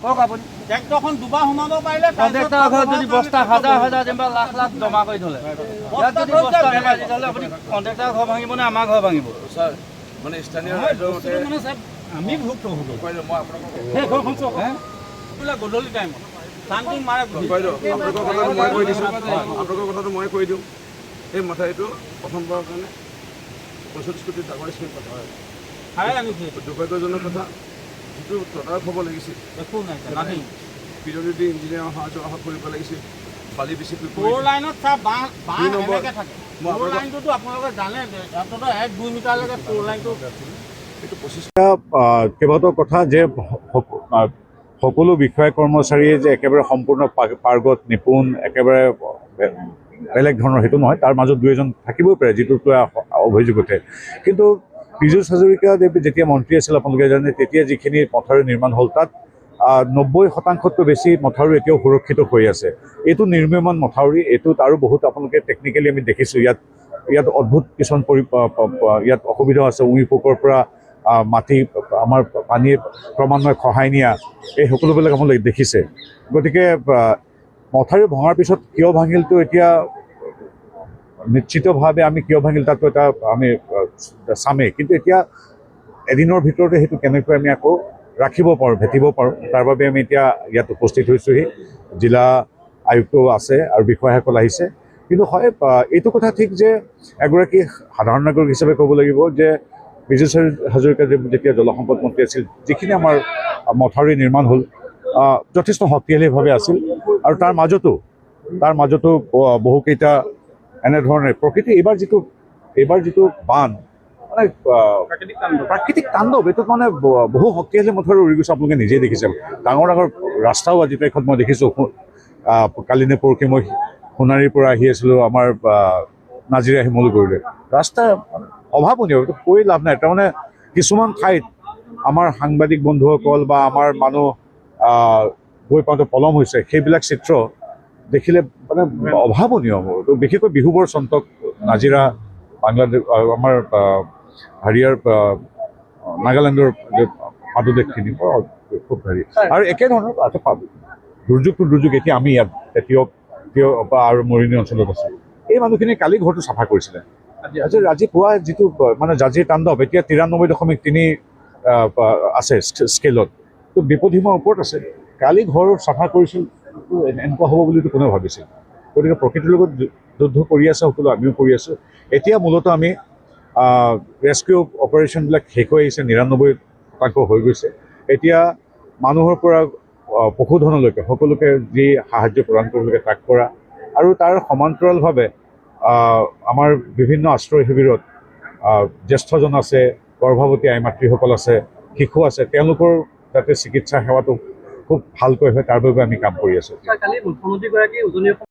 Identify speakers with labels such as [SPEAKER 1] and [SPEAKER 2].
[SPEAKER 1] কওক আপুনি
[SPEAKER 2] ট্ৰেক্টৰখন দুবাৰ সোমাব পাৰিলে
[SPEAKER 1] কণ্ট্ৰেক্টৰৰ ঘৰত যদি বস্তা হাজাৰ হাজাৰ যেনিবা লাখ লাখ জমা কৰি থ'লে ইয়াত যদি বস্তা নেপায় তেতিয়াহ'লে আপুনি কণ্ট্ৰেক্টৰৰ ঘৰ ভাঙিব নে আমাৰ ঘৰ ভাঙিব?
[SPEAKER 3] ছাৰ মানে স্থানীয় ৰাইজৰ মতে
[SPEAKER 2] আমি ভুক্তভোগী
[SPEAKER 3] মই আপোনালোকক
[SPEAKER 2] সেই ঘৰখন চক গধূলি টাইমত শান্তি মাৰে
[SPEAKER 3] আপোনালোকৰ কথাটো মই কৈ দিছোঁ আপোনালোকৰ কথাটো মই কৈ দিওঁ এই মথাউৰিটো প্ৰথমবাৰৰ কাৰণে 45 কোটি ডাঙৰ স্কিম কথা হয় দুৰ্ভাগ্যজনক কথা যিটো তদাৰক হ'ব লাগিছিল
[SPEAKER 2] একো নাই নাহি
[SPEAKER 3] পিডব্লিউডি ইঞ্জিনিয়াৰ অহা যোৱা কৰিব লাগিছিল বালি বেছি
[SPEAKER 2] ফ'ৰ লাইনত চাৰ বাঁহ এনেকৈ থাকে ফ'ৰ লাইনটোতো আপোনালোকে জানে অন্ততঃ 1-2 মিটাৰলৈকে ফ'ৰ লাইনটো
[SPEAKER 3] এইটো 25
[SPEAKER 4] কেইবাটাও কথা যে সকলো বিষয়া কৰ্মচাৰীয়ে যে একেবাৰে সম্পূৰ্ণ পাৰ্গত নিপুণ একেবাৰে বেলেগ ধৰণৰ সেইটো নহয় তাৰ মাজত 2 এজন থাকিবই পাৰে যিটো অভিযোগ উঠে কিন্তু পীযুষ হাজৰিকা যেতিয়া মন্ত্ৰী আছিল আপোনালোকে জানে তেতিয়া যিখিনি মথাউৰি নিৰ্মাণ হ'ল তাত 90% বেছি মথাউৰি এতিয়াও সুৰক্ষিত হৈ আছে এইটো নিৰ্মাণ মথাউৰি এইটোত আৰু বহুত আপোনালোকে টেকনিকেলি আমি দেখিছোঁ ইয়াত অদ্ভুত কিছুমান ইয়াত অসুবিধা আছে উঁই পোকৰ পৰা মাটি আমাৰ পানীয়ে ক্ৰমান্বয়ে খহাই নিয়া এই সকলোবিলাক আপোনালোকে দেখিছে গতিকে মথাউৰি ভঙাৰ পিছত কিয় ভাঙিলটো এতিয়া নিশ্চিতভাৱে আমি কিয় ভাঙিল তাতো এটা আমি চামেই কিন্তু এতিয়া এদিনৰ ভিতৰতে সেইটো কেনেকৈ আমি আকৌ ৰাখিব পাৰোঁ ভেটিব পাৰোঁ তাৰ বাবে আমি এতিয়া ইয়াত উপস্থিত হৈছোঁহি জিলা আয়ুক্ত আছে আৰু বিষয়াসকল আহিছে কিন্তু হয় এইটো কথা ঠিক যে এগৰাকী সাধাৰণ নাগৰিক হিচাপে ক'ব লাগিব যে পীযুষ হাজৰিকা যেতিয়া জলসম্পদ মন্ত্ৰী আছিল যিখিনি আমাৰ মথাউৰি নিৰ্মাণ হ'ল যথেষ্ট শক্তিশালীভাৱে আছিল আৰু তাৰ মাজতো বহুকেইটা এনেধৰণে প্ৰকৃতি এইবাৰ যিটো বান মানে প্ৰাকৃতিক তাণ্ডৱ এইটোত মানে বহু শক্তিশালী মথাউৰি উৰি গৈছে আপোনালোকে নিজেই দেখিছে ডাঙৰ ডাঙৰ ৰাস্তাও আজি তাৰিখত মই দেখিছোঁ কালি নে পৰহি মই সোণাৰীৰ পৰা আহি আছিলোঁ আমাৰ নাজিৰা শিমলুগুৰিলৈ ৰাস্তা অভাৱনীয় এইটো কৈ লাভ নাই তাৰমানে কিছুমান ঠাইত আমাৰ সাংবাদিক বন্ধুসকল বা আমাৰ মানুহ গৈ পাওঁতে পলম হৈছে সেইবিলাক চিত্ৰ দেখিলে মানে অভাৱনীয় বিশেষকৈ বিহু বৰচন্তক নাজিৰা বাংলাদেশ আমাৰ হাৰিয়াৰ নাগালেণ্ডৰ পাদদেশখিনি খুব হেৰি আৰু একেধৰণৰ দুৰ্যোগ এতিয়া আমি ইয়াত তিয়ক আৰু মৰিনী অঞ্চলত আছোঁ এই মানুহখিনিয়ে কালি ঘৰটো চাফা কৰিছিলে আজি পুৱা যিটো মানে জাজিৰ তাণ্ডৱ এতিয়া 93.3 আছে স্কেলত তো বিপদসীমাৰ ওপৰত আছে কালি ঘৰ চাফা কৰিছিল এনেকুৱা হ'ব বুলিতো কোনেও ভাবিছিল গতিকে প্ৰকৃতিৰ লগত যুদ্ধ কৰি আছে সকলো আমিও কৰি আছোঁ এতিয়া মূলতঃ আমি ৰেস্কিউ অপাৰেশ্যনবিলাক শেষ হৈ আহিছে 99% হৈ গৈছে এতিয়া মানুহৰ পৰা পশুধনলৈকে সকলোকে যি সাহায্য প্ৰদান কৰিবলৈকে তাক কৰা আৰু তাৰ সমান্তৰালভাৱে আমাৰ বিভিন্ন আশ্ৰয় শিবিৰত জ্যেষ্ঠজন আছে গৰ্ভৱতী আই মাতৃসকল আছে শিশু আছে তেওঁলোকৰ যাতে চিকিৎসা সেৱাটো খুব ভালকৈ হয় তাৰ বাবে আমি কাম কৰি আছোঁ।